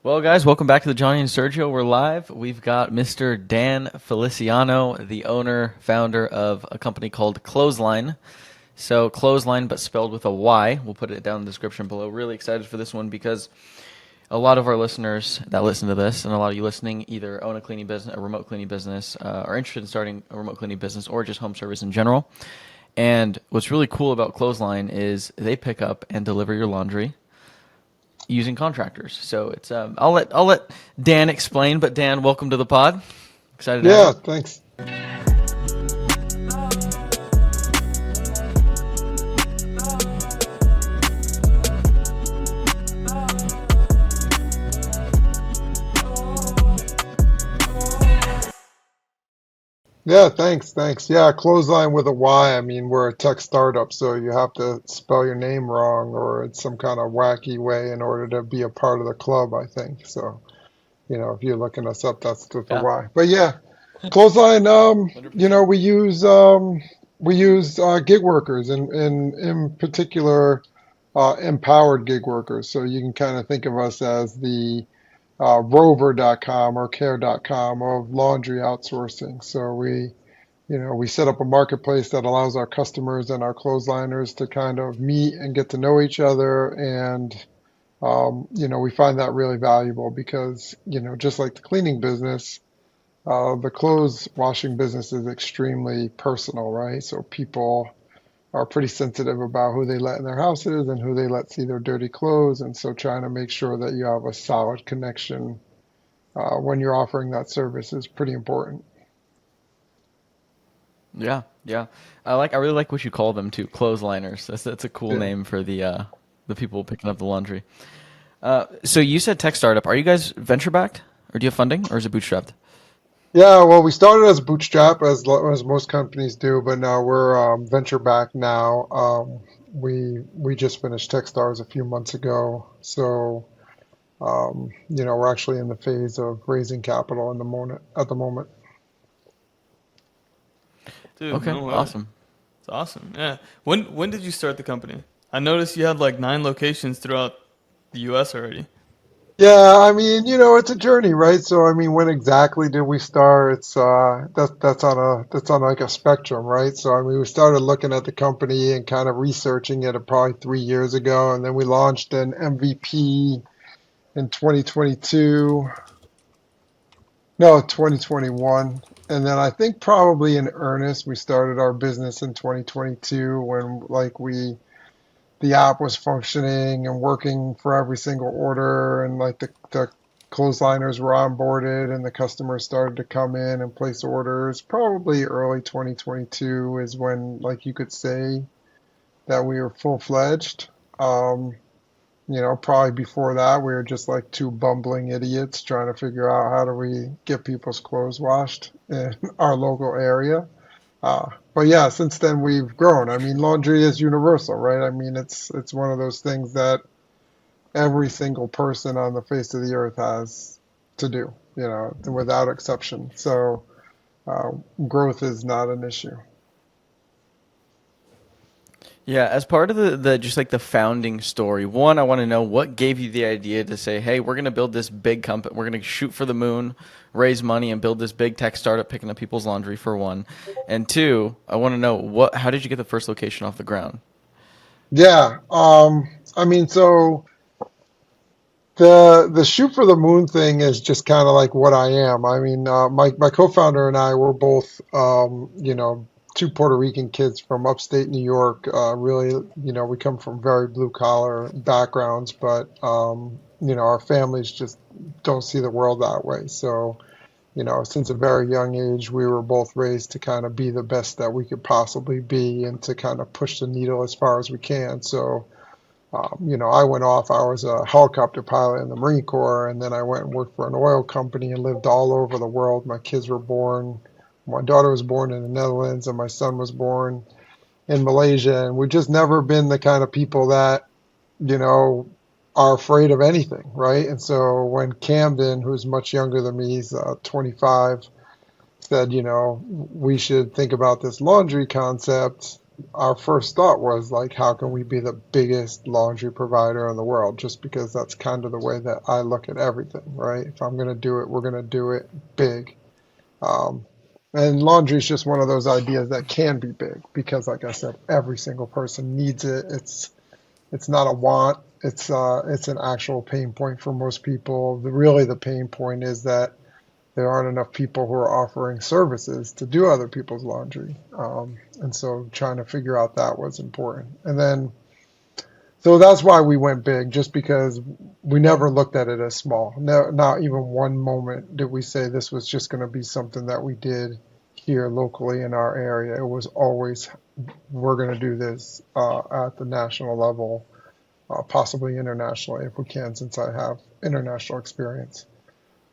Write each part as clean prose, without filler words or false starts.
Well, guys, welcome back to the Johnny and Sergio. We're live. We've got Mr. Dan Feliciano, the owner, founder of a company called Clotheslyne. So, Clotheslyne, but spelled with a Y. We'll put it down in the description below. Really excited for this one because a lot of our listeners that listen to this, and a lot of you listening, either own a cleaning business, a remote cleaning business, are interested in starting a remote cleaning business, or just home service in general. And what's really cool about Clotheslyne is they pick up and deliver your laundry using contractors. So it's I'll let Dan explain. But Dan, welcome to the pod. Excited to have Yeah, you. thanks. Yeah, thanks. Yeah, Clothesline with a Y. I mean, we're a tech startup, so you have to spell your name wrong or it's some kind of wacky way in order to be a part of the club, I think. So, if you're looking us up, that's with the Yeah, Y. But yeah, Clothesline, 100%. we use gig workers and in particular empowered gig workers. So you can kind of think of us as the rover.com or care.com of laundry outsourcing. So we set up a marketplace that allows our customers and our clothesliners to kind of meet and get to know each other. And, we find that really valuable because, just like the cleaning business, the clothes washing business is extremely personal, right? So people are pretty sensitive about who they let in their houses and who they let see their dirty clothes. And so trying to make sure that you have a solid connection when you're offering that service is pretty important. Yeah, yeah. I really like what you call them too, clothesliners. That's a cool Yeah. name for the people picking up the laundry. So you said tech startup. Are you guys venture backed, or do you have funding, or is it bootstrapped? Yeah, well, we started as bootstrap, as most companies do, but now we're venture back now. We just finished Techstars a few months ago, so we're actually in the phase of raising capital in the moment at the moment. Dude, Okay, no way. awesome. It's awesome. Yeah. When did you start the company? I noticed you had like 9 locations throughout the US already. Yeah, I mean, it's a journey, right? So, I mean, when exactly did we start? It's that's on like a spectrum, right? So, I mean, we started looking at the company and kind of researching it probably 3 years ago, and then we launched an MVP in 2022, no, 2021, and then I think probably in earnest we started our business in 2022 when like we the app was functioning and working for every single order and like the clothesliners were onboarded and the customers started to come in and place orders. Probably early 2022 is when like you could say that we were full-fledged. Um, Probably before that we were just like two bumbling idiots trying to figure out how do we get people's clothes washed in our local area. But yeah, since then we've grown. I mean, laundry is universal, right? I mean, it's one of those things that every single person on the face of the earth has to do, without exception. So uh, growth is not an issue. Yeah, as part of the just like the founding story, one, I want to know what gave you the idea to say, hey, we're going to build this big company. We're going to shoot for the moon, raise money, and build this big tech startup picking up people's laundry for one. And two, I want to know how did you get the first location off the ground? Yeah. I mean, so the shoot for the moon thing is just kind of like what I am. I mean, my co-founder and I were both, two Puerto Rican kids from upstate New York. Really, we come from very blue collar backgrounds, but our families just don't see the world that way. So, since a very young age, we were both raised to kind of be the best that we could possibly be and to kind of push the needle as far as we can. So, I went off. I was a helicopter pilot in the Marine Corps, and then I went and worked for an oil company and lived all over the world. My kids were born. My daughter was born in the Netherlands, and my son was born in Malaysia. And we've just never been the kind of people that, you know, are afraid of anything, right? And so when Camden, who's much younger than me, he's 25, said, we should think about this laundry concept. our first thought was like, how can we be the biggest laundry provider in the world? Just because that's kind of the way that I look at everything, right? If I'm going to do it, we're going to do it big. Um, and laundry is just one of those ideas that can be big because, like I said, every single person needs it. It's not a want. It's an actual pain point for most people. Really, the pain point is that there aren't enough people who are offering services to do other people's laundry. And so trying to figure out that was important. And then, so that's why we went big, just because we never looked at it as small. No, not even one moment did we say this was just going to be something that we did here locally in our area. It was always, we're going to do this at the national level, possibly internationally if we can, since I have international experience.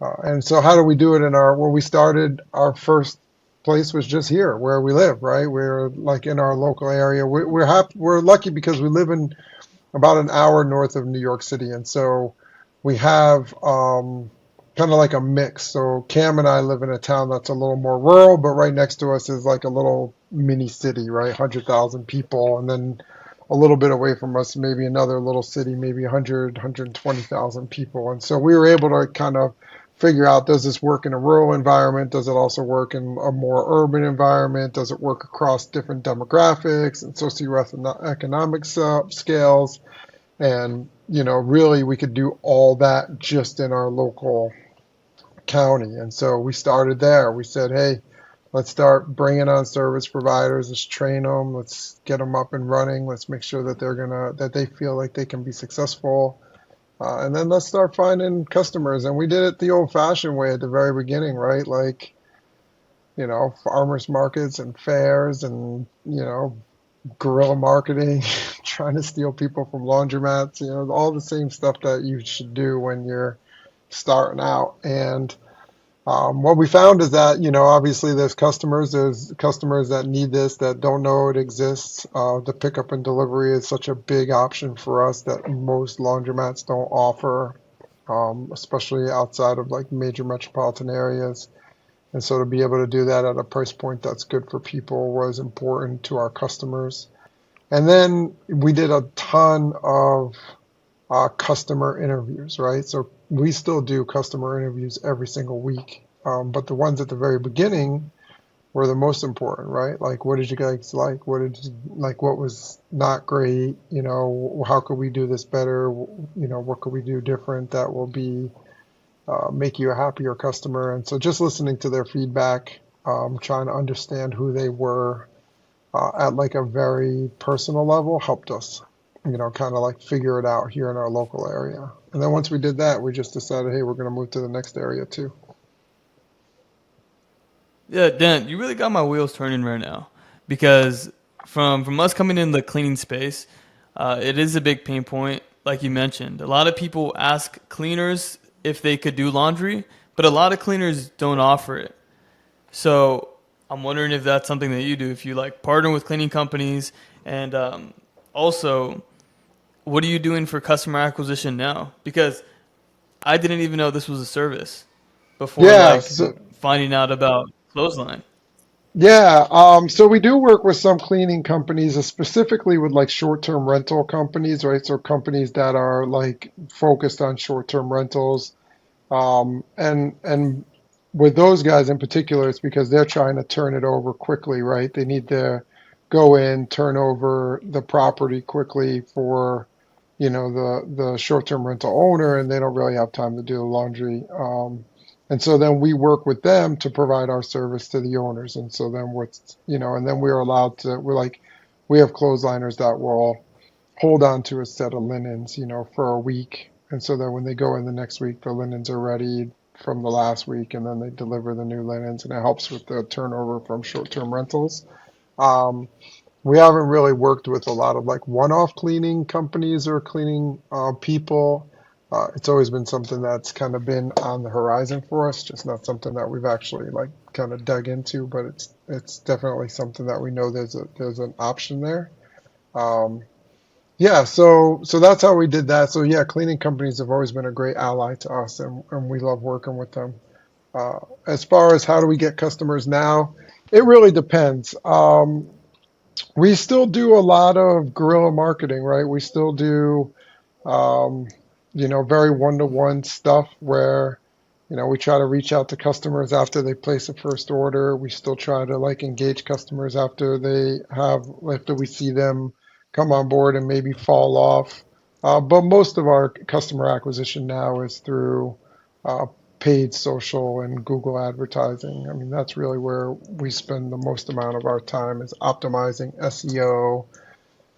And so how do we do it where we started, our first place was just here where we live, right? We're like in our local area. We're lucky because we live in about an hour north of New York City. And so we have kind of like a mix. So Cam and I live in a town that's a little more rural, but right next to us is like a little mini city, right? 100,000 people. And then a little bit away from us, maybe another little city, maybe 100, 120,000 people. And so we were able to kind of figure out, does this work in a rural environment? Does it also work in a more urban environment? Does it work across different demographics and socioeconomic scales? And, really we could do all that just in our local county. And so we started there. We said, hey, let's start bringing on service providers. Let's train them. Let's get them up and running. Let's make sure that that they feel like they can be successful. And then let's start finding customers. And we did it the old fashioned way at the very beginning, right? Like, farmers markets and fairs and, guerrilla marketing, trying to steal people from laundromats, all the same stuff that you should do when you're starting out. And what we found is that, obviously there's customers that need this, that don't know it exists. The pickup and delivery is such a big option for us that most laundromats don't offer, especially outside of like major metropolitan areas. And so to be able to do that at a price point that's good for people was important to our customers. And then we did a ton of customer interviews, right? So we still do customer interviews every single week. But the ones at the very beginning were the most important, right? Like, what did you guys like? What was not great? How could we do this better? What could we do different that will make you a happier customer? And so just listening to their feedback, trying to understand who they were at like a very personal level helped us, kind of like figure it out here in our local area. And then once we did that, we just decided, hey, we're going to move to the next area too. Yeah, Dan, you really got my wheels turning right now, because from us coming in the cleaning space, it is a big pain point, like you mentioned. A lot of people ask cleaners if they could do laundry, but a lot of cleaners don't offer it. So I'm wondering if that's something that you do, if you like partner with cleaning companies, and also, what are you doing for customer acquisition now? Because I didn't even know this was a service before, Yeah, like so finding out about Clothesline. Yeah, so we do work with some cleaning companies, specifically with like short-term rental companies, right? So companies that are like focused on short-term rentals. And with those guys in particular, it's because they're trying to turn it over quickly, right? They need to go in, turn over the property quickly for, the short-term rental owner, and they don't really have time to do the laundry. And so then we work with them to provide our service to the owners. And so then and then we have clothesliners that will hold on to a set of linens, for a week. And so then when they go in the next week, the linens are ready from the last week, and then they deliver the new linens, and it helps with the turnover from short-term rentals. Um, we haven't really worked with a lot of like one-off cleaning companies or cleaning people. It's always been something that's kind of been on the horizon for us, just not something that we've actually like kind of dug into, but it's definitely something that we know there's an option there. Um, yeah, so that's how we did that. So yeah, cleaning companies have always been a great ally to us, and we love working with them. As far as how do we get customers now, it really depends. We still do a lot of guerrilla marketing, right? We still do, um, very one-to-one stuff where, we try to reach out to customers after they place a first order. We still try to like engage customers after we see them come on board and maybe fall off. But most of our customer acquisition now is through uh, paid social and Google advertising. I mean, that's really where we spend the most amount of our time is optimizing SEO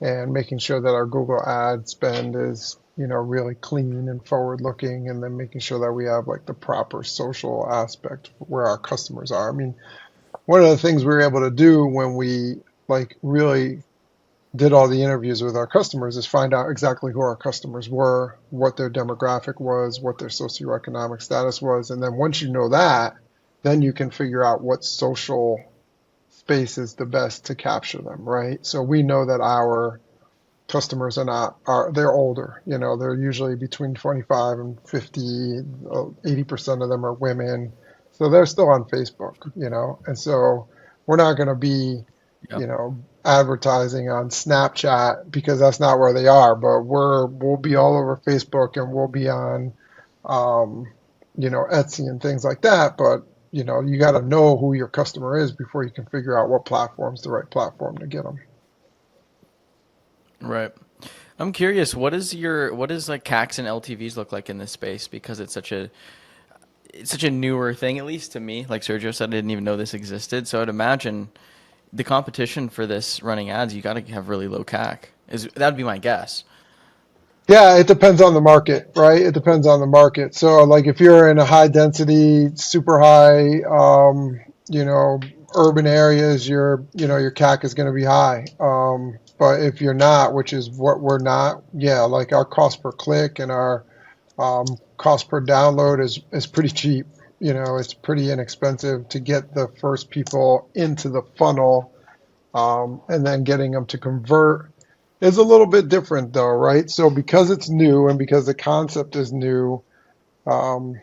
and making sure that our Google ad spend is, really clean and forward looking, and then making sure that we have like the proper social aspect where our customers are. I mean, one of the things we were able to do when we like really did all the interviews with our customers is find out exactly who our customers were, what their demographic was, what their socioeconomic status was. And then once you know that, then you can figure out what social space is the best to capture them, right? So we know that our customers they're older, they're usually between 25 and 50, 80% of them are women. So they're still on Facebook, and so we're not going to be, Yep. advertising on Snapchat because that's not where they are, but we'll be all over Facebook and we'll be on, um, Etsy and things like that. But, you got to know who your customer is before you can figure out what platform's the right platform to get them. Right. I'm curious, what does like CACs and LTVs look like in this space? Because it's such a newer thing, at least to me. Like Sergio said, I didn't even know this existed. So I'd imagine the competition for this running ads, you got to have really low CAC. That'd be my guess. Yeah, it depends on the market, right? It depends on the market. So, like, if you're in a high density, super high, urban areas, your CAC is going to be high. But if you're not, which is what we're not, yeah, like our cost per click and our cost per download is pretty cheap. It's pretty inexpensive to get the first people into the funnel, and then getting them to convert is a little bit different though, right? So because it's new and because the concept is new, um,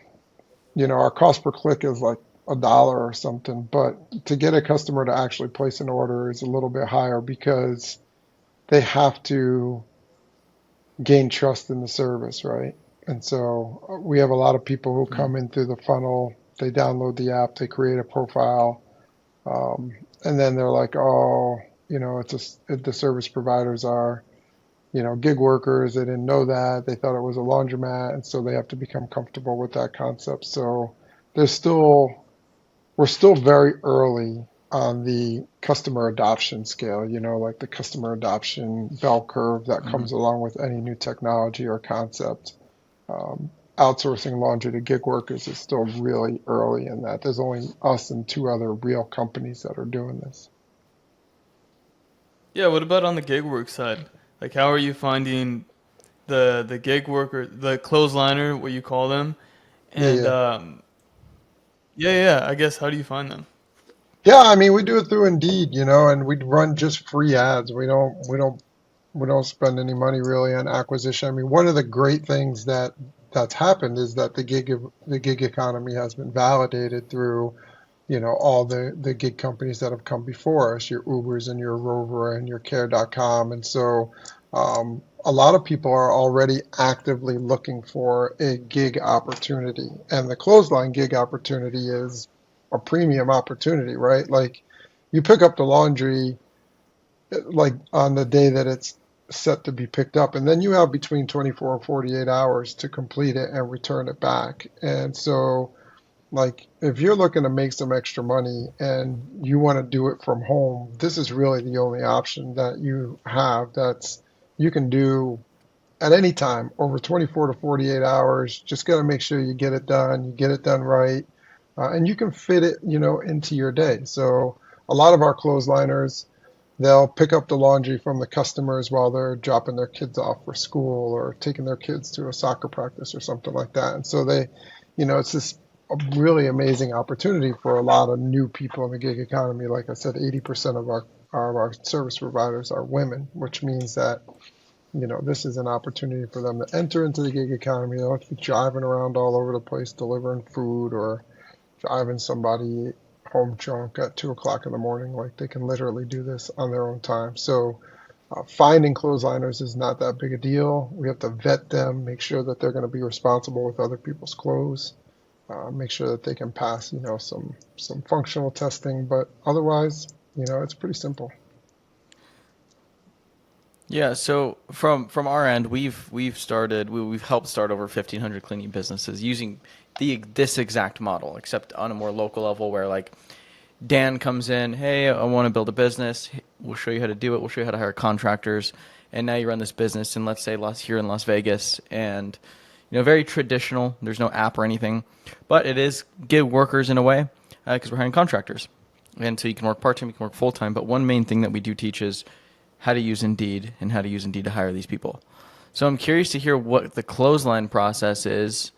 our cost per click is like $1 or something. But to get a customer to actually place an order is a little bit higher because they have to gain trust in the service, right? And so we have a lot of people who come in through the funnel, they download the app, they create a profile, and then they're like, oh, the service providers are, gig workers. They didn't know that. They thought it was a laundromat, and so they have to become comfortable with that concept. So there's still, we're still very early on the customer adoption scale, like the customer adoption bell curve that Mm-hmm. comes along with any new technology or concept. Outsourcing laundry to gig workers is still really early in that. There's only us and two other real companies that are doing this. Yeah, what about on the gig work side? Like, how are you finding the gig worker, the clothesliner, what you call them, Yeah, and yeah. yeah, I guess how do you find them? Yeah, I mean, we do it through Indeed, and we run just free ads. We don't spend any money really on acquisition. I mean, one of the great things that's happened is that the gig economy has been validated through, all the gig companies that have come before us, your Ubers and your Rover and your Care.com. And so a lot of people are already actively looking for a gig opportunity. And the clothesline gig opportunity is a premium opportunity, right? Like you pick up the laundry like on the day that it's set to be picked up, and then you have between 24 and 48 hours to complete it and return it back. And so like if you're looking to make some extra money and you want to do it from home, this is really the only option that you have that's you can do at any time over 24 to 48 hours. Just got to make sure you get it done right, and you can fit it, into your day. So a lot of our clothesliners, they'll pick up the laundry from the customers while they're dropping their kids off for school or taking their kids to a soccer practice or something like that. And so it's this a really amazing opportunity for a lot of new people in the gig economy. Like I said, 80% of our service providers are women, which means that, this is an opportunity for them to enter into the gig economy. They don't have to be driving around all over the place delivering food or driving somebody home drunk at 2 o'clock in the morning. Like they can literally do this on their own time. So finding clothesliners is not that big a deal. We have to vet them, make sure that they're going to be responsible with other people's clothes, make sure that they can pass, some functional testing. But otherwise, it's pretty simple. Yeah, so from our end, we've helped start over 1,500 cleaning businesses using this exact model, except on a more local level where like Dan comes in, hey, I want to build a business. We'll show you how to do it. We'll show you how to hire contractors. And now you run this business in, let's say, here in Las Vegas, and very traditional. There's no app or anything, but it is gig workers in a way because we're hiring contractors, and so you can work part time, you can work full time. But one main thing that we do teach is how to use Indeed and how to use Indeed to hire these people. So I'm curious to hear what the clothesline process is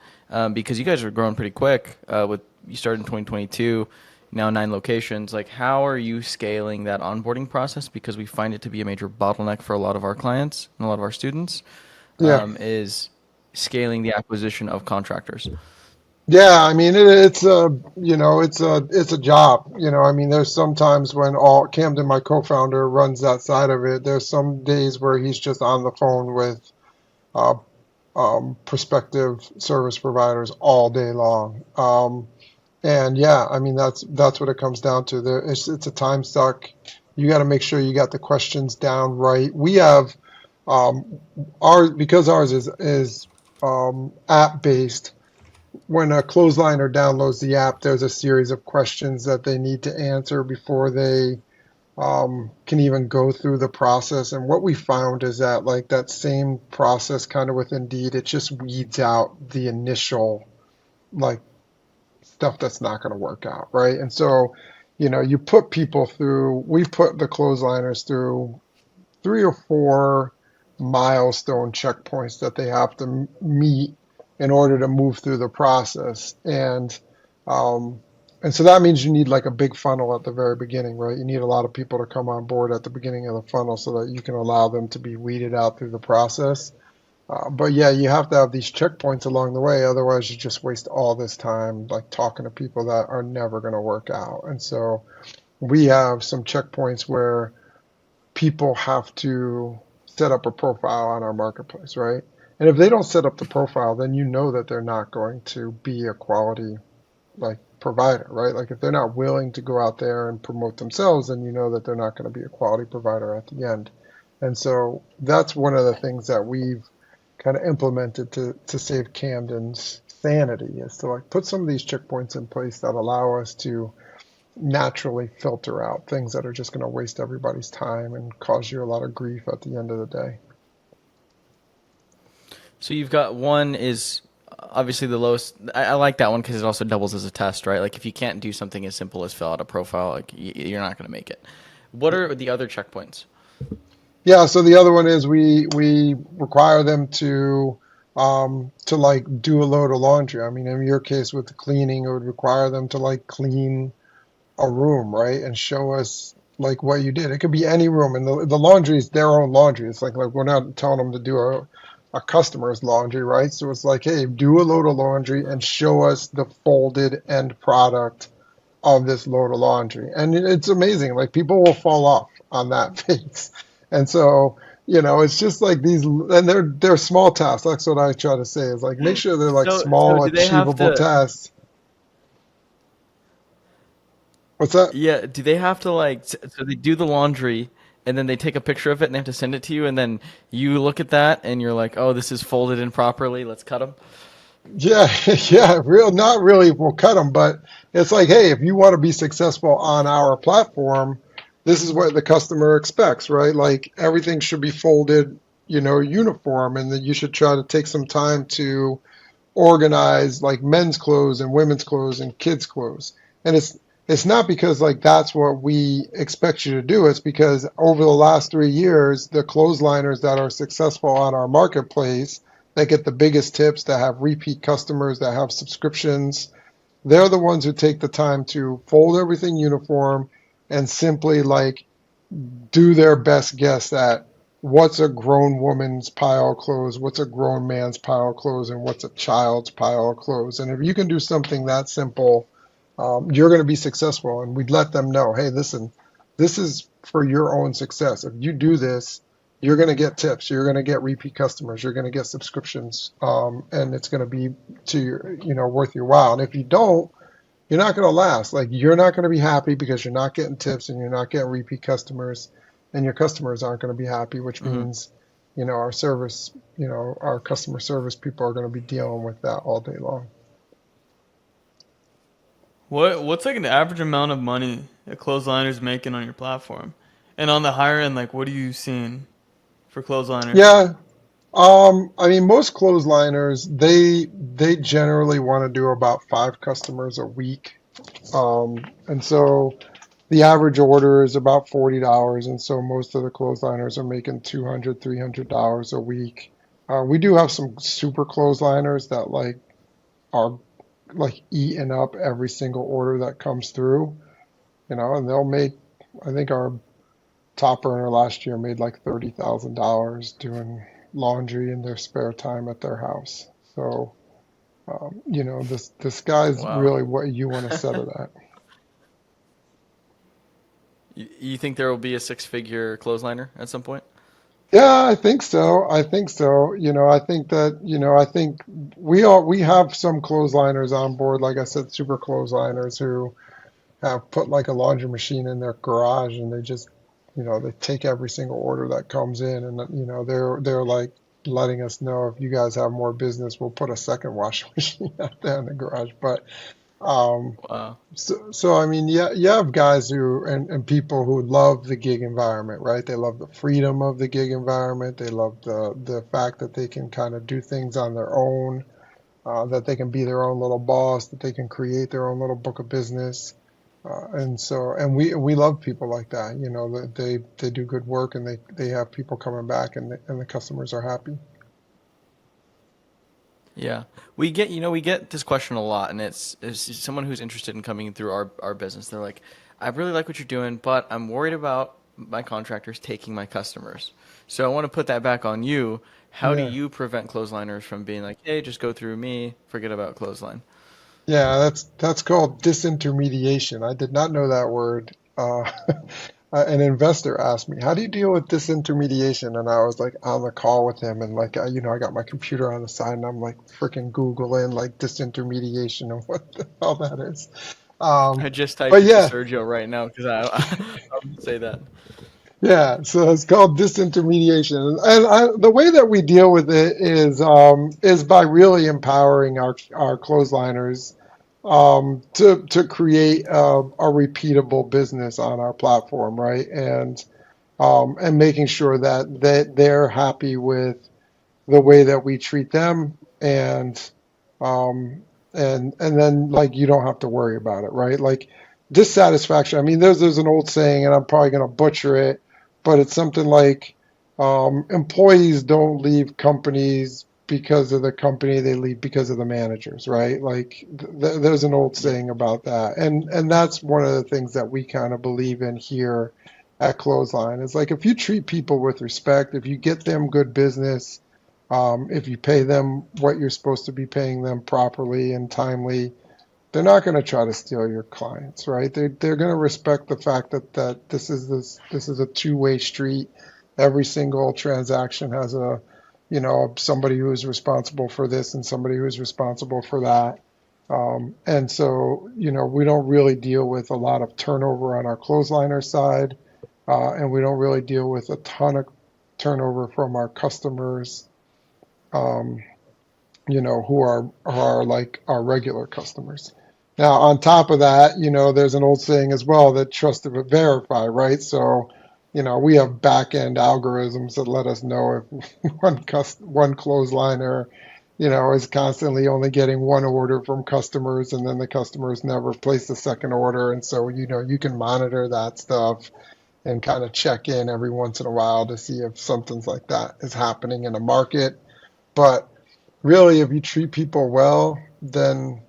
because you guys are growing pretty quick. You started in 2022. Now 9 locations. Like, how are you scaling that onboarding process? Because we find it to be a major bottleneck for a lot of our clients and a lot of our students. Yeah. Is scaling the acquisition of contractors. Yeah, I mean it's a job. I mean there's sometimes when all Camden, my co-founder, runs that side of it. There's some days where he's just on the phone with uh, prospective service providers all day long. And yeah, I mean that's what it comes down to. It's a time suck. You got to make sure you got the questions down right. We have because ours is app based. When a clothesliner downloads the app, there's a series of questions that they need to answer before they can even go through the process. And what we found is that like that same process kind of with Indeed, it just weeds out the initial like stuff that's not going to work out, right? And so, you put people through, we put the clothesliners through 3 or 4 milestone checkpoints that they have to meet in order to move through the process. And so that means you need like a big funnel at the very beginning, right? You need a lot of people to come on board at the beginning of the funnel so that you can allow them to be weeded out through the process. But yeah, you have to have these checkpoints along the way. Otherwise, you just waste all this time like talking to people that are never going to work out. And so we have some checkpoints where people have to set up a profile on our marketplace, right? And if they don't set up the profile, then you know that they're not going to be a quality like provider, right? Like if they're not willing to go out there and promote themselves, then you know that they're not going to be a quality provider at the end. And so that's one of the things that we've kind of implemented to save Camden's sanity is to like put some of these checkpoints in place that allow us to naturally filter out things that are just going to waste everybody's time and cause you a lot of grief at the end of the day. So you've got one is obviously the lowest. I like that one because it also doubles as a test, right? Like if you can't do something as simple as fill out a profile, like you're not going to make it. What are the other checkpoints? Yeah, so the other one is we require them to like do a load of laundry. I mean, in your case with the cleaning, it would require them to like clean a room, right? And show us like what you did. It could be any room, and the laundry is their own laundry. It's like we're not telling them to do a customer's laundry, right? So it's like, hey, do a load of laundry and show us the folded end product of this load of laundry. And it's amazing. Like people will fall off on that phase. And so, it's just like these, and they're small tasks. That's what I try to say is like, make sure they're like So small, do they have achievable to? tasks. What's that? Yeah, do they have to like? So they do the laundry, and then they take a picture of it, and they have to send it to you, and then you look at that, and you're like, oh, this is folded in properly. Let's cut them. Yeah, yeah, not really, we'll cut them, but it's like, hey, if you want to be successful on our platform, this is what the customer expects, right? Like everything should be folded, uniform, and then you should try to take some time to organize like men's clothes and women's clothes and kids' clothes. And it's not because like that's what we expect you to do. It's because over the last 3 years, the clothesliners that are successful on our marketplace, that get the biggest tips, that have repeat customers, that have subscriptions, they're the ones who take the time to fold everything uniform and simply like do their best guess at what's a grown woman's pile of clothes, what's a grown man's pile of clothes, and what's a child's pile of clothes. And if you can do something that simple, you're going to be successful. And we'd let them know, hey, listen, this is for your own success. If you do this, you're going to get tips, you're going to get repeat customers, you're going to get subscriptions, and it's going to be to your, worth your while. And if you don't, you're not going to last. Like, you're not going to be happy because you're not getting tips and you're not getting repeat customers, and your customers aren't going to be happy, which means, our service, our customer service people are going to be dealing with that all day long. What's like an average amount of money a clothesliner's making on your platform? And on the higher end, like what are you seeing for clothesliners? Yeah. I mean, most clothesliners, they generally want to do about 5 customers a week. And so the average order is about $40. And so most of the clothesliners are making $200, $300 a week. We do have some super clothesliners that like are like eating up every single order that comes through, and they'll make, I think our top earner last year made like $30,000 doing laundry in their spare time at their house. So, this guy's Wow. really what you want to set it at. You think there will be a six-figure clothesliner at some point? Yeah, I think so. I think so. I think that, I think we have some clothesliners on board, like I said, super clothesliners who have put like a laundry machine in their garage, and they just, they take every single order that comes in, and they're like letting us know, if you guys have more business, we'll put a second washing machine out there in the garage. But Wow. so I mean, yeah, you have guys who and people who love the gig environment, right? They love the freedom of the gig environment. They love the fact that they can kind of do things on their own, that they can be their own little boss, that they can create their own little book of business. And we love people like that, that they do good work, and they have people coming back, and the customers are happy. Yeah, we get this question a lot, and it's someone who's interested in coming through our business. They're like, I really like what you're doing, but I'm worried about my contractors taking my customers. So I want to put that back on you. How do Yeah. you prevent clothesliners from being like, hey, just go through me, forget about clothesline? Yeah, that's called disintermediation. I did not know that word. An investor asked me, "How do you deal with disintermediation?" And I was like on the call with him, and like I got my computer on the side, and I'm like freaking Googling like disintermediation and what the hell that is. Um, I just typed but it to yeah, Sergio right now because I would say that. yeah. So it's called disintermediation, and the way that we deal with it is by really empowering our clothesliners, to create a repeatable business on our platform, right? And making sure that they're happy with the way that we treat them, um, and then like you don't have to worry about it, right? Like dissatisfaction. I mean, there's an old saying, and I'm probably gonna butcher it, but it's something like, employees don't leave companies because of the company, they leave because of the managers, right? Like there's an old Yeah. saying about that, and that's one of the things that we kind of believe in here at Clothesline. It's like, if you treat people with respect, if you get them good business, if you pay them what you're supposed to be paying them properly and timely, they're not going to try to steal your clients, right? They're going to respect the fact that this is a two-way street. Every single transaction has somebody who is responsible for this and somebody who is responsible for that. And so, we don't really deal with a lot of turnover on our clothesliner side, and we don't really deal with a ton of turnover from our customers, um, who are like our regular customers. Now, on top of that, there's an old saying as well, that trust but verify, right? So, we have back end algorithms that let us know if one clothesliner, is constantly only getting one order from customers, and then the customers never place a second order. And so, you can monitor that stuff and kind of check in every once in a while to see if something's like that is happening in the market. But really, if you treat people well, then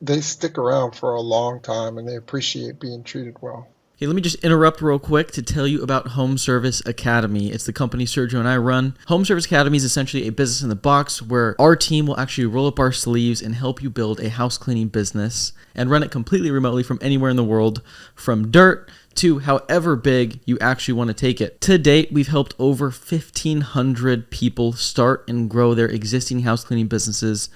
they stick around for a long time, and they appreciate being treated well. Hey, let me just interrupt real quick to tell you about Home Service Academy. It's the company Sergio and I run. Home Service Academy is essentially a business in the box where our team will actually roll up our sleeves and help you build a house cleaning business and run it completely remotely from anywhere in the world, from dirt to however big you actually want to take it. To date, we've helped over 1,500 people start and grow their existing house cleaning businesses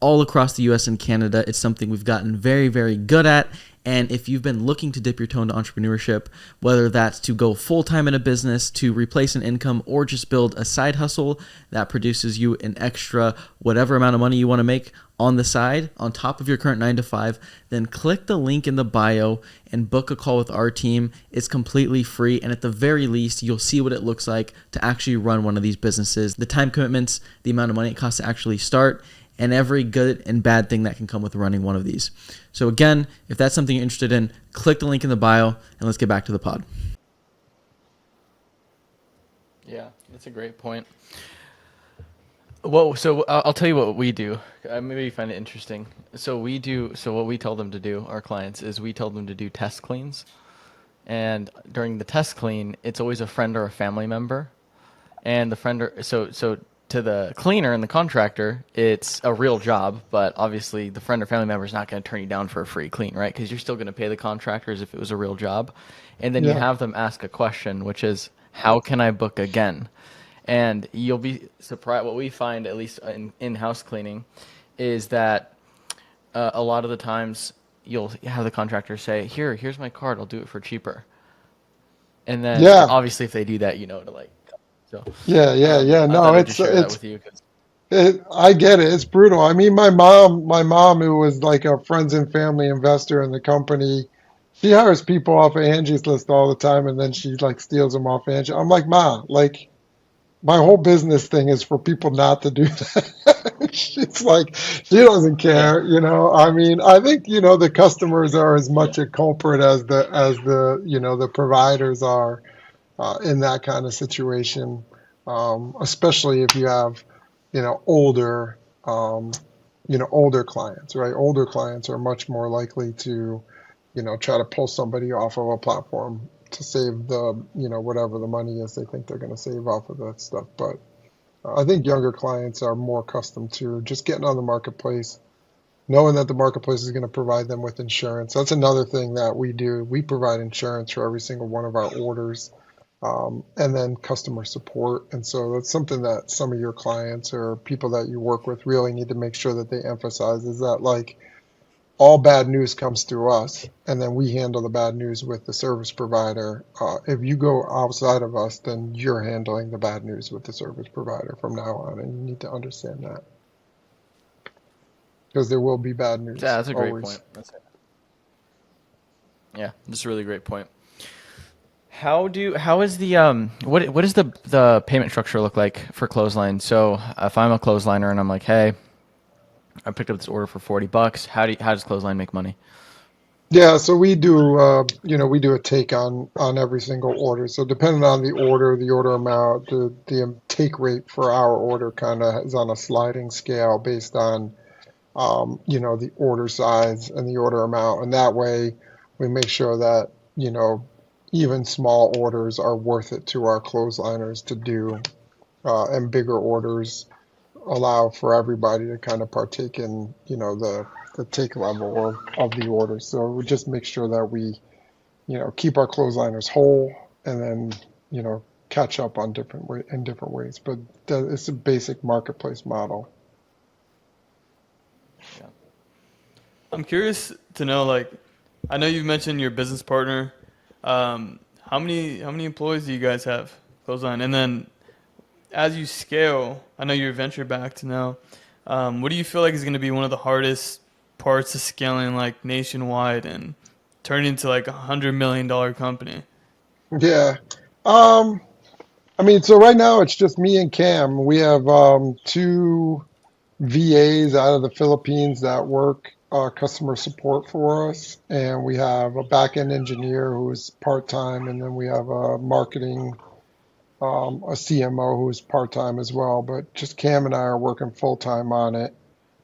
all across the US and Canada. It's something we've gotten very, very good at. And if you've been looking to dip your toe into entrepreneurship, whether that's to go full-time in a business, to replace an income, or just build a side hustle that produces you an extra whatever amount of money you want to make on the side, on top of your current 9 to 5, then click the link in the bio and book a call with our team. It's completely free. And at the very least, you'll see what it looks like to actually run one of these businesses, the time commitments, the amount of money it costs to actually start, and every good and bad thing that can come with running one of these. So again, if that's something you're interested in, click the link in the bio and let's get back to the pod. Yeah, that's a great point. Well, so I'll tell you what we do. Maybe you find it interesting. So what we tell them to do, our clients, is we tell them to do test cleans. And during the test clean, it's always a friend or a family member. And the friend or, so to the cleaner and the contractor, it's a real job, but obviously the friend or family member is not going to turn you down for a free clean, right? Because you're still going to pay the contractor as if it was a real job. And then you have them ask a question, which is, how can I book again? And you'll be surprised. What we find, at least in house cleaning, is that a lot of the times you'll have the contractor say, here's my card, I'll do it for cheaper. And then obviously if they do that, to like, so yeah. I No, thought I'd just share that with you. I get it. It's brutal. I mean, my mom, who was like a friends and family investor in the company, she hires people off of Angie's List all the time, and then she like steals them off Angie. I'm like, Ma, like my whole business thing is for people not to do that. She's like, she doesn't care, I mean, I think, the customers are as much a culprit as the the providers are in that kind of situation, especially if you have, older, older clients, right? Older clients are much more likely to, try to pull somebody off of a platform to save the, whatever the money is they think they're going to save off of that stuff. But I think younger clients are more accustomed to just getting on the marketplace, knowing that the marketplace is going to provide them with insurance. That's another thing that we do. We provide insurance for every single one of our orders, and then customer support. And so that's something that some of your clients or people that you work with really need to make sure that they emphasize, is that like all bad news comes through us, and then we handle the bad news with the service provider. If you go outside of us, then you're handling the bad news with the service provider from now on, and you need to understand that, because there will be bad news. Yeah, that's a great always. point. Yeah, that's a really great point. How is the what does the payment structure look like for Clotheslyne? So if I'm a clothesliner and I'm like, hey, I picked up this order for $40, how does Clotheslyne make money? Yeah, so we do, we do a take on every single order. So depending on the order amount, the take rate for our order kind of is on a sliding scale based on, the order size and the order amount. And that way we make sure that, even small orders are worth it to our clothesliners to do, and bigger orders allow for everybody to kind of partake in, the take level of the order. So we just make sure that we, keep our clothesliners whole, and then, catch up on different ways. But it's a basic marketplace model. Yeah. I'm curious to know, like, I know you mentioned your business partner. How many employees do you guys have, Clotheslyne? And then as you scale, I know you're venture backed now. What do you feel like is going to be one of the hardest parts of scaling, like nationwide and turning into like $100 million company? Yeah. I mean, so right now it's just me and Cam. We have two VAs out of the Philippines that work customer support for us, and we have a back-end engineer who's part-time, and then we have a marketing, a CMO who's part-time as well. But just Cam and I are working full-time on it.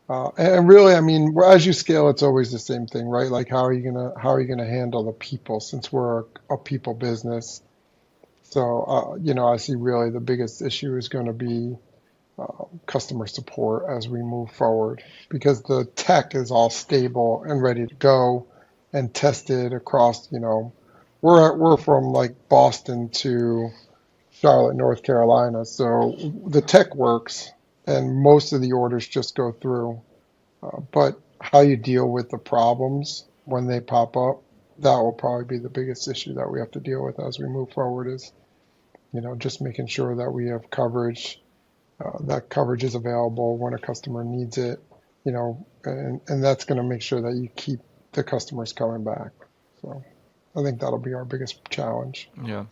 And really, I mean, as you scale, it's always the same thing, right? Like, how are you gonna handle the people since we're a people business? So, I see really the biggest issue is going to be customer support as we move forward because the tech is all stable and ready to go and tested across, we're from like Boston to Charlotte, North Carolina. So the tech works and most of the orders just go through. But how you deal with the problems when they pop up, that will probably be the biggest issue that we have to deal with as we move forward is, just making sure that we have coverage, that coverage is available when a customer needs it, and that's going to make sure that you keep the customers coming back. So I think that'll be our biggest challenge. Yeah.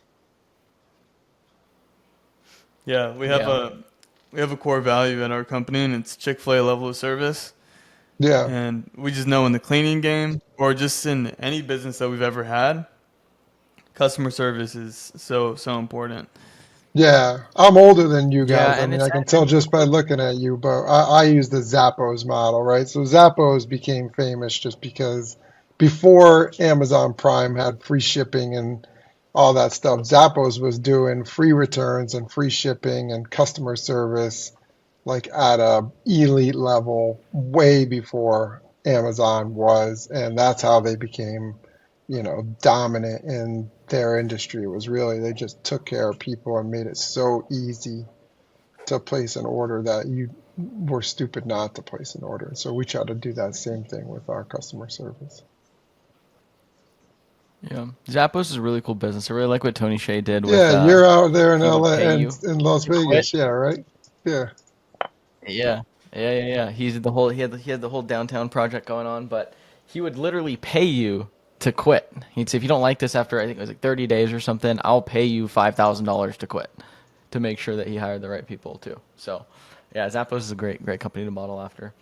Yeah, Yeah. we have a core value at our company, and it's Chick-fil-A level of service. Yeah. And we just know in the cleaning game, or just in any business that we've ever had, customer service is so important. Yeah, I'm older than you Yeah, guys. I and mean, it's I can tell just by looking at you, but I use the Zappos model, right? So Zappos became famous just because before Amazon Prime had free shipping and all that stuff, Zappos was doing free returns and free shipping and customer service like at a elite level way before Amazon was, and that's how they became, dominant in their industry. It was really they just took care of people and made it so easy to place an order that you were stupid not to place an order. So we try to do that same thing with our customer service. yeah. Zappos is a really cool business. I really like what Tony Shea did with Yeah, you're out there in he would LA pay and you in Las to quit. Vegas, yeah, right? Yeah. Yeah. Yeah. He had the whole downtown project going on, but he would literally pay you to quit. He'd say if you don't like this after I think it was like 30 days or something, I'll pay you $5,000 to quit to make sure that he hired the right people too. So, yeah, Zappos is a great company to model after.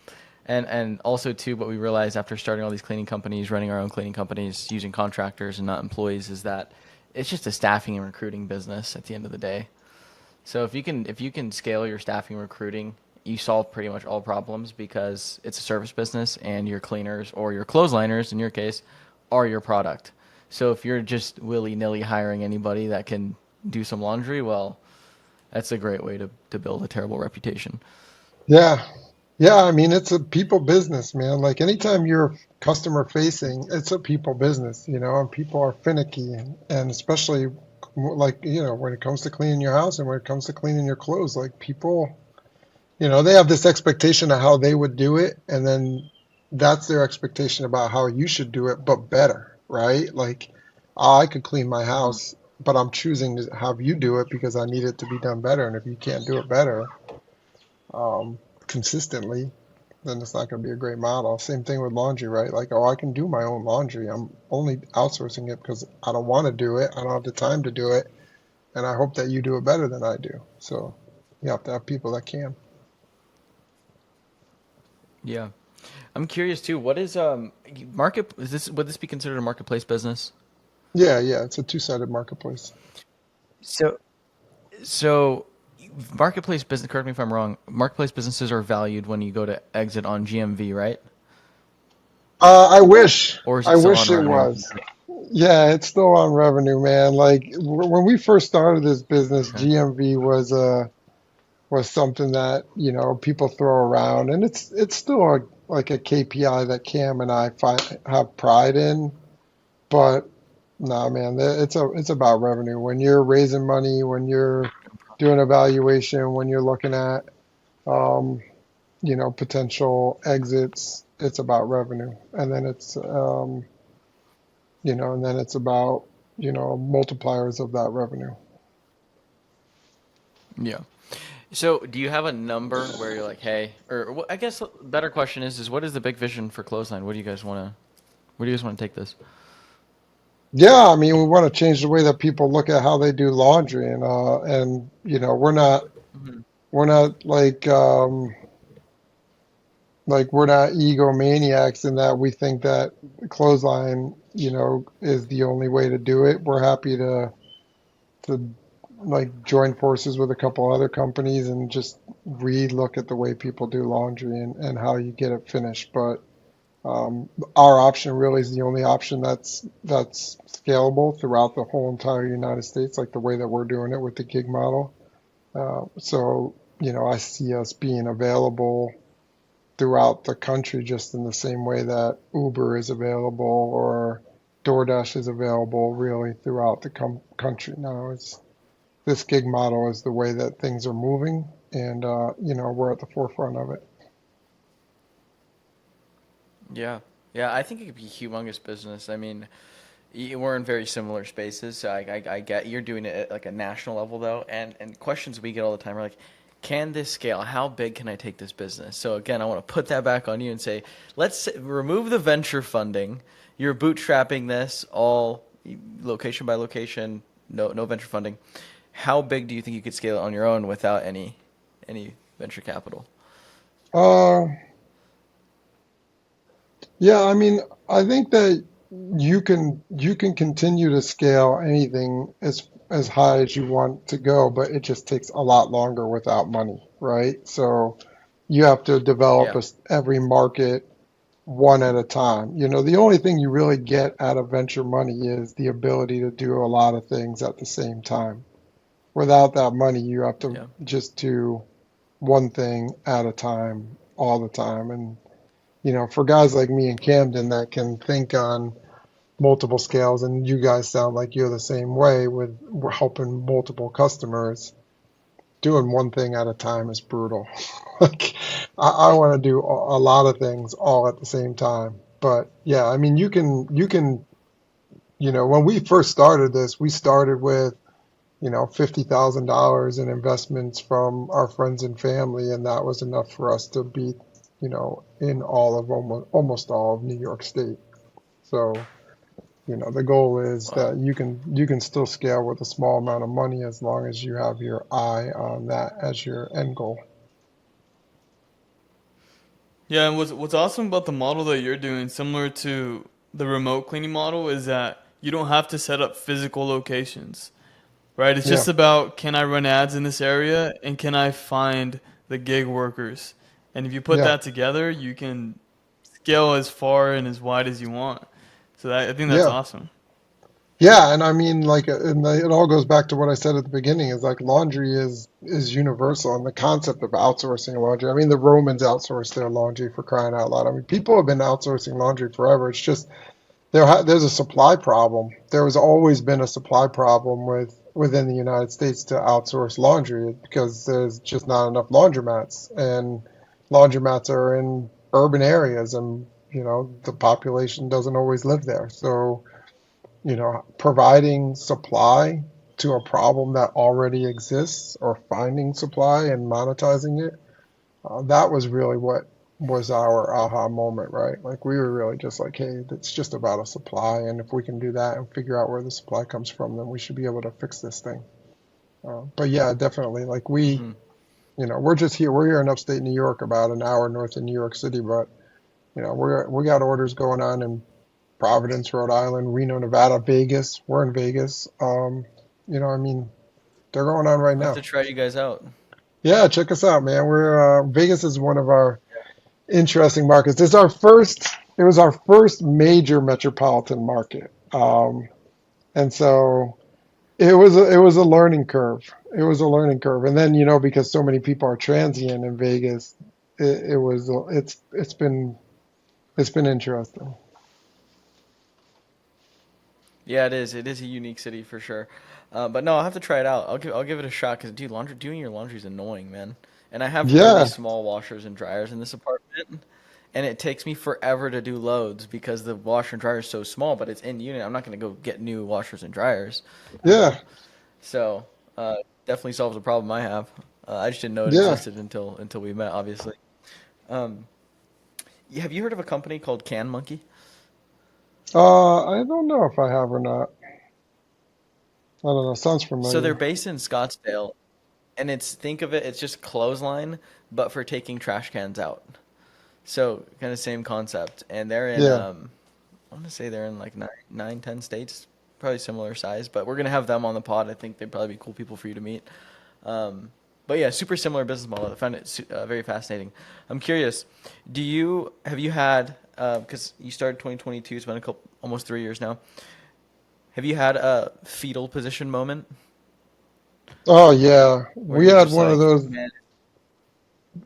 And also too, what we realized after starting all these cleaning companies, running our own cleaning companies, using contractors and not employees, is that it's just a staffing and recruiting business at the end of the day. So if you can scale your staffing and recruiting, you solve pretty much all problems because it's a service business and your cleaners or your clothesliners in your case are your product. So if you're just willy-nilly hiring anybody that can do some laundry, well, that's a great way to build a terrible reputation. Yeah. Yeah, I mean, it's a people business, man. Like anytime you're customer facing, it's a people business, and people are finicky and especially like, when it comes to cleaning your house and when it comes to cleaning your clothes, like people, they have this expectation of how they would do it, and then that's their expectation about how you should do it, but better, right? Like, I could clean my house, but I'm choosing to have you do it because I need it to be done better. And if you can't do it better, consistently, then it's not going to be a great model. Same thing with laundry, right? Like, oh, I can do my own laundry. I'm only outsourcing it because I don't want to do it. I don't have the time to do it. And I hope that you do it better than I do. So you have to have people that can. Yeah. I'm curious too, what is market is this would this be considered a marketplace business? Yeah, yeah. It's a two-sided marketplace. So so marketplace business, correct me if I'm wrong, marketplace businesses are valued when you go to exit on GMV, right? I wish. Or is it I still wish on it revenue? was. Yeah, it's still on revenue, man. Like when we first started this business, Okay. GMV was something that people throw around, and it's still like a KPI that Cam and I have pride in. But nah, man, it's about revenue. When you're raising money, when you're doing evaluation, when you're looking at um, potential exits, it's about revenue, and then it's about multipliers of that revenue. Yeah. So, do you have a number where you're like, hey, or I guess a better question is what is the big vision for Clothesline? What do you guys want to, where do you guys want to take this? Yeah, I mean, we want to change the way that people look at how they do laundry, and Mhm. we're not like we're not egomaniacs in that we think that clothesline, is the only way to do it. We're happy to like join forces with a couple other companies and just re-look at the way people do laundry and how you get it finished. But our option really is the only option that's scalable throughout the whole entire United States, like the way that we're doing it with the gig model. So, I see us being available throughout the country just in the same way that Uber is available or DoorDash is available really throughout the country. Now, this gig model is the way that things are moving, and we're at the forefront of it. Yeah. Yeah, I think it could be a humongous business. I mean, we're in very similar spaces, so I get you're doing it at like a national level though, and questions we get all the time are like, can this scale? How big can I take this business? So again, I want to put that back on you and say, remove the venture funding. You're bootstrapping this all location by location, no venture funding. How big do you think you could scale it on your own without any venture capital? Uh, yeah, I mean, I think that you can continue to scale anything as high as you want to go, but it just takes a lot longer without money, right? So you have to develop Yeah. every market one at a time. The only thing you really get out of venture money is the ability to do a lot of things at the same time. Without that money, you have to Yeah. just do one thing at a time all the time. And for guys like me and Camden that can think on multiple scales, and you guys sound like you're the same way with we're helping multiple customers, doing one thing at a time is brutal. Like, I want to do a lot of things all at the same time. But yeah, I mean, when we first started this, we started with, $50,000 in investments from our friends and family, and that was enough for us to be, in almost all of New York State. So, the goal is Wow. that you can still scale with a small amount of money as long as you have your eye on that as your end goal. Yeah, and what's awesome about the model that you're doing, similar to the remote cleaning model, is that you don't have to set up physical locations, right? It's Yeah, just about, can I run ads in this area and can I find the gig workers? And if you put yeah, that together, you can scale as far and as wide as you want. So I think that's yeah. awesome. Yeah, and I mean, like, it all goes back to what I said at the beginning, is like laundry is universal, and the concept of outsourcing laundry. I mean, the Romans outsourced their laundry, for crying out loud. I mean, people have been outsourcing laundry forever. It's just there's a supply problem. There has always been a supply problem within the United States to outsource laundry because there's just not enough laundromats, and laundromats are in urban areas, and the population doesn't always live there. So providing supply to a problem that already exists or finding supply and monetizing it, that was really what was our aha moment, right? Like we were really just like, hey, it's just about a supply. And if we can do that and figure out where the supply comes from, then we should be able to fix this thing. But yeah, definitely. Like Hmm. we're here in upstate New York, about an hour north of New York City, but we got orders going on in Providence, Rhode Island, Reno, Nevada, Vegas. We're in Vegas. I mean, they're going on right I have now. to try you guys out. Yeah, check us out, man. We're Vegas is one of our interesting markets. It was our first major metropolitan market. And so it was a learning curve. It was a learning curve. And then, because so many people are transient in Vegas, it's been interesting. Yeah, it is. It is a unique city for sure. But no, I'll have to try it out. I'll give it a shot because dude, doing your laundry is annoying, man. And I have really Yeah, small washers and dryers in this apartment, and it takes me forever to do loads because the washer and dryer is so small. But it's in unit. I'm not gonna go get new washers and dryers, you know. yeah, So definitely solves a problem I have. I just didn't know it yeah. existed until we met, obviously. Um, have you heard of a company called Can Monkey? I don't know if I have or not. I don't know. Sounds So they're familiar. based in Scottsdale, and think of it, it's just clothesline, but for taking trash cans out. So kind of same concept, and they're in Yeah. I want to say they're in like 10 states, probably similar size. But we're gonna have them on the pod. I think they'd probably be cool people for you to meet. Um, But yeah, super similar business model. I found it very fascinating. I'm curious, have you had, because you started 2022, it's been almost 3 years now. Have you had a fetal position moment Oh yeah, where we you're had just one of like, those. man,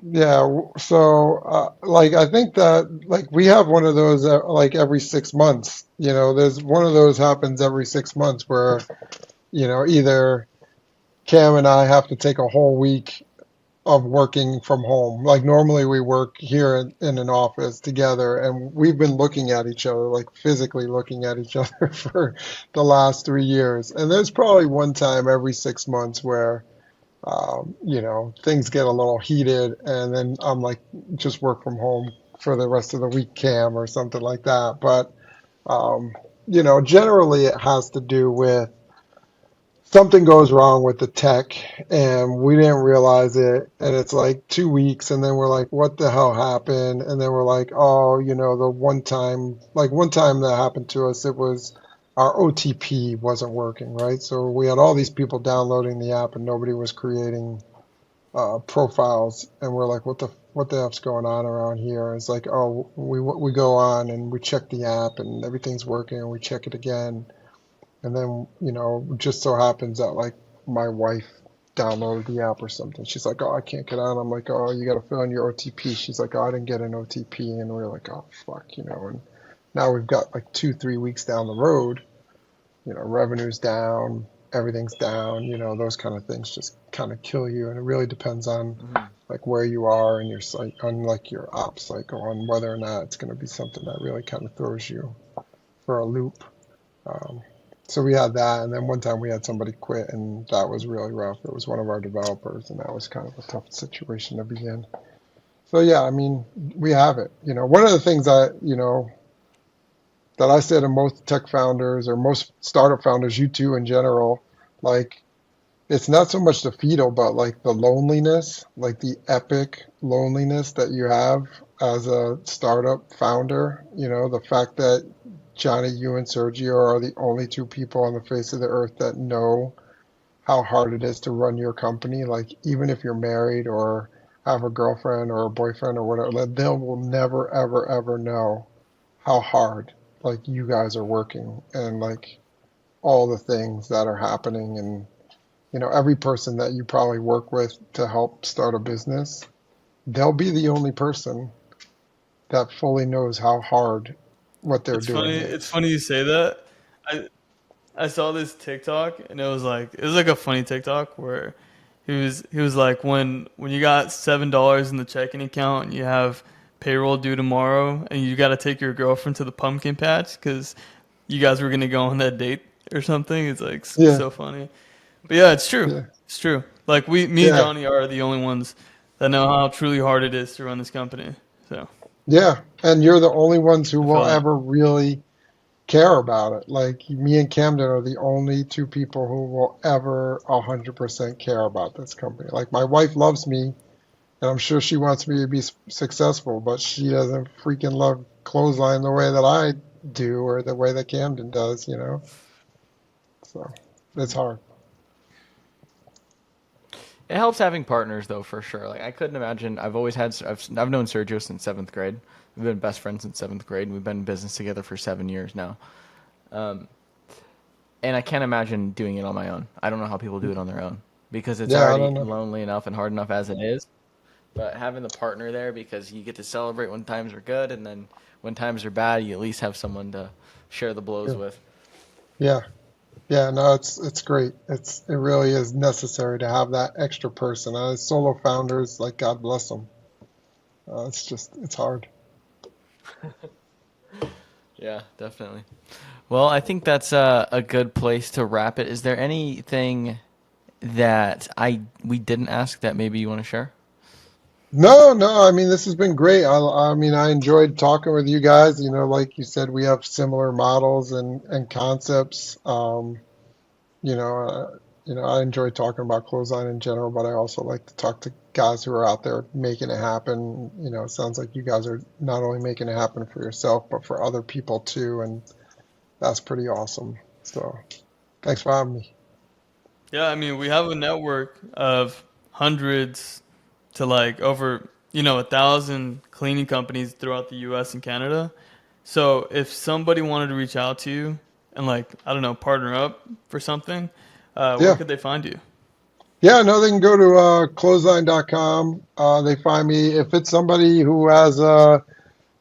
Yeah, so like I think that like we have one of those like every 6 months. There's one of those happens every 6 months where either Cam and I have to take a whole week of working from home. Like normally we work here in an office together, and we've been looking at each other, like physically looking at each other for the last 3 years. And there's probably one time every 6 months where things get a little heated, and then I'm like, just work from home for the rest of the week, Cam, or something like that. But, um, generally it has to do with something goes wrong with the tech, and we didn't realize it. And it's like 2 weeks, and then we're like, what the hell happened? And then we're like, oh, the one time that happened to us, it was our OTP wasn't working, right? So we had all these people downloading the app, and nobody was creating profiles, and we're like, what the F's going on around here? And it's like, oh, we go on and we check the app, and everything's working, and we check it again, and then just so happens that like my wife downloaded the app or something. She's like, oh, I can't get on. I'm like, oh, you got to fill in your OTP. She's like, oh, I didn't get an OTP, and we're like, oh fuck. And now we've got like 2-3 weeks down the road, revenue's down, everything's down, those kind of things just kind of kill you. And it really depends on mhm. like where you are in your site, on like your op cycle, on whether or not it's going to be something that really kind of throws you for a loop. Um, so we had that, and then one time we had somebody quit, and that was really rough. It was one of our developers, and that was kind of a tough situation to be in. So yeah, I mean, we have it. One of the things that I say to most tech founders or most startup founders, you too in general, like it's not so much the fetal, but like the loneliness, like the epic loneliness that you have as a startup founder. The fact that Johnny, you and Sergio are the only two people on the face of the earth that know how hard it is to run your company. Like even if you're married or have a girlfriend or a boyfriend or whatever, like, they will never, ever, ever know how hard like you guys are working, and like all the things that are happening. And every person that you probably work with to help start a business, they'll be the only person that fully knows how hard what they're It's funny. doing It's is. funny you say that. I I saw this TikTok and it was like a funny TikTok where he was like when you got $7 in the checking account and you have payroll due tomorrow and you got to take your girlfriend to the pumpkin patch because you guys were gonna go on that date or something. It's like Yeah, so funny. But yeah, it's true. yeah, It's true. Like me and yeah, Johnny are the only ones that know how truly hard it is to run this company. So yeah. And you're the only ones who I feel will that. ever really care about it. Like me and Camden are the only two people who will ever 100% care about this company. Like my wife loves me, and I'm sure she wants me to be successful, but she doesn't freaking love Clothesline the way that I do, or the way that Camden does. So it's hard. It helps having partners though, for sure. Like I couldn't imagine. I've known Sergio since seventh grade. We've been best friends since seventh grade, and we've been in business together for 7 years now. Um, and I can't imagine doing it on my own. I don't know how people do it on their own because it's Yeah, I already don't know. lonely enough and hard enough as it is. But having the partner there, because you get to celebrate when times are good, and then when times are bad, you at least have someone to share the blows Yeah, with. yeah, yeah. No, it's great. It really is necessary to have that extra person. As solo founders, like God bless them. It's hard. Yeah, definitely. Well, I think that's a good place to wrap it. Is there anything that we didn't ask that maybe you want to share? No, no. I mean, this has been great. I mean, I enjoyed talking with you guys. Like you said, we have similar models and concepts. You know, I enjoy talking about clothesline in general, but I also like to talk to guys who are out there making it happen. It sounds like you guys are not only making it happen for yourself, but for other people too, and that's pretty awesome. So, thanks for having me. Yeah, I mean, we have a network of hundreds to like over 1,000 cleaning companies throughout the U.S. and Canada. So if somebody wanted to reach out to you and like I don't know partner up for something, where Yeah. could they find you? Yeah, no, they can go to clothesline.com. They find me. If it's somebody who has a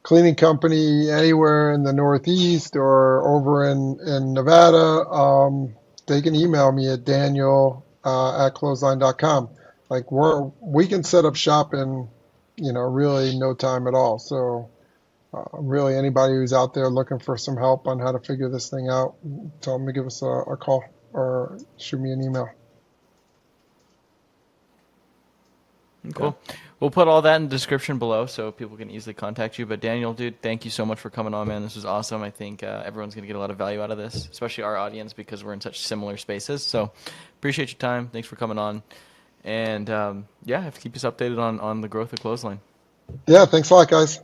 cleaning company anywhere in the Northeast or over in Nevada, they can email me at Daniel at clothesline.com. Like we can set up shop in, really no time at all. So really anybody who's out there looking for some help on how to figure this thing out, tell them to give us a call or shoot me an email. Okay. Cool. We'll put all that in the description below so people can easily contact you. But Daniel, dude, thank you so much for coming on, man. This was awesome. I think everyone's going to get a lot of value out of this, especially our audience because we're in such similar spaces. So appreciate your time. Thanks for coming on. And yeah, I have to keep us updated on the growth of Clotheslyne. Yeah, thanks a lot, guys.